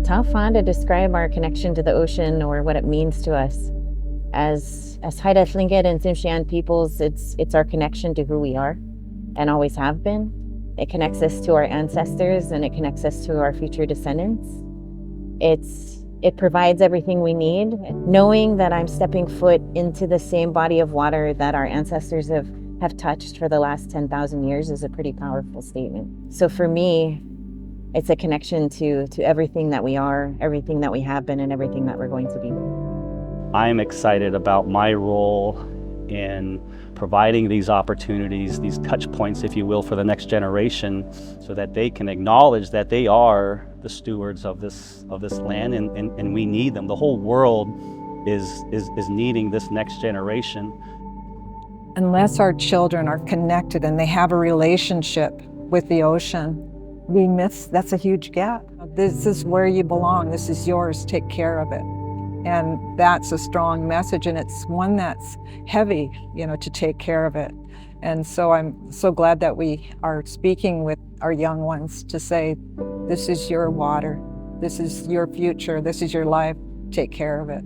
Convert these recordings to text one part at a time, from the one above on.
tough, to describe our connection to the ocean or what it means to us. As Haida Tlingit and Tsimshian peoples, it's our connection to who we are and always have been. It connects us to our ancestors and it connects us to our future descendants. It provides everything we need. Knowing that I'm stepping foot into the same body of water that our ancestors have touched for the last 10,000 years is a pretty powerful statement. So for me, it's a connection to everything that we are, everything that we have been, and everything that we're going to be. I'm excited about my role in providing these opportunities, these touch points, if you will, for the next generation, so that they can acknowledge that they are the stewards of this land, and we need them. The whole world is needing this next generation. Unless our children are connected and they have a relationship with the ocean, that's a huge gap. This is where you belong. This is yours. Take care of it. And that's a strong message, and it's one that's heavy, to take care of it. And so I'm so glad that we are speaking with our young ones to say, this is your water, this is your future, this is your life, take care of it.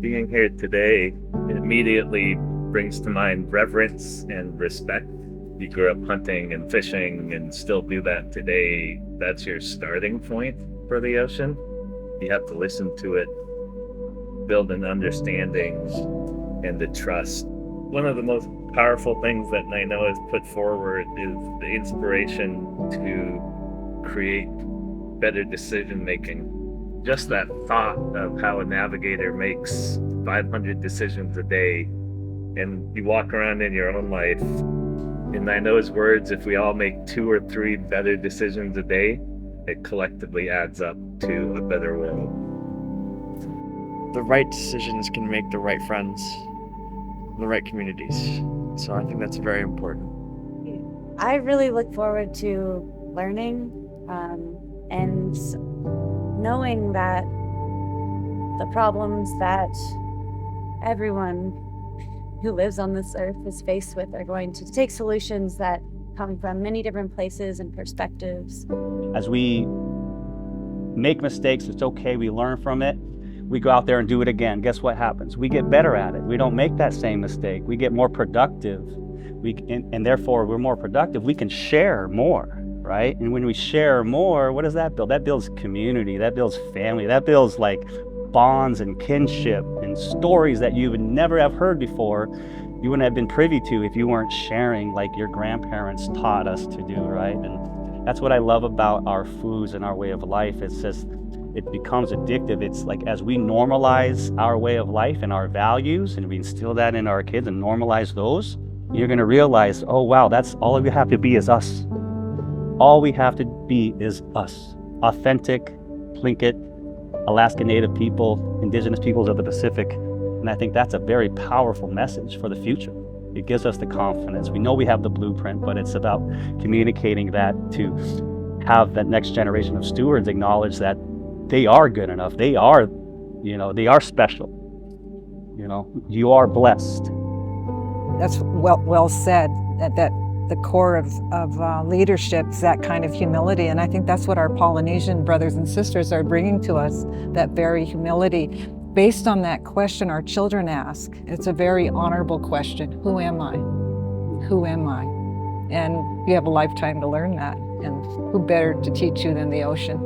Being here today immediately brings to mind reverence and respect. You grew up hunting and fishing and still do that today. That's your starting point for the ocean. You have to listen to it, build an understanding and the trust. One of the most powerful things that Nainoa has put forward is the inspiration to create better decision making. Just that thought of how a navigator makes 500 decisions a day, and you walk around in your own life. In Nainoa's words, if we all make 2 or 3 better decisions a day, it collectively adds up to a better world. The right decisions can make the right friends, the right communities. So I think that's very important. I really look forward to learning and knowing that the problems that everyone who lives on this earth is faced with are going to take solutions that come from many different places and perspectives. As we make mistakes, it's okay, we learn from it. We go out there and do it again. Guess what happens? We get better at it. We don't make that same mistake. We get more productive. And therefore, we're more productive. We can share more, right? And when we share more, what does that build? That builds community. That builds family. That builds like bonds and kinship and stories that you would never have heard before. You wouldn't have been privy to if you weren't sharing like your grandparents taught us to do, right? And that's what I love about our foods and our way of life. It's just, it becomes addictive. It's like as we normalize our way of life and our values, and we instill that in our kids and normalize those, you're gonna realize, oh wow, that's all we have to be is us. All we have to be is us. Authentic, Tlingit, Alaska Native people, indigenous peoples of the Pacific. And I think that's a very powerful message for the future. It gives us the confidence. We know we have the blueprint, but it's about communicating that to have that next generation of stewards acknowledge that they are good enough. They are, they are special. You are blessed. That's well said, that the core of leadership is that kind of humility. And I think that's what our Polynesian brothers and sisters are bringing to us, that very humility. Based on that question our children ask, it's a very honorable question. Who am I? Who am I? And you have a lifetime to learn that. And who better to teach you than the ocean?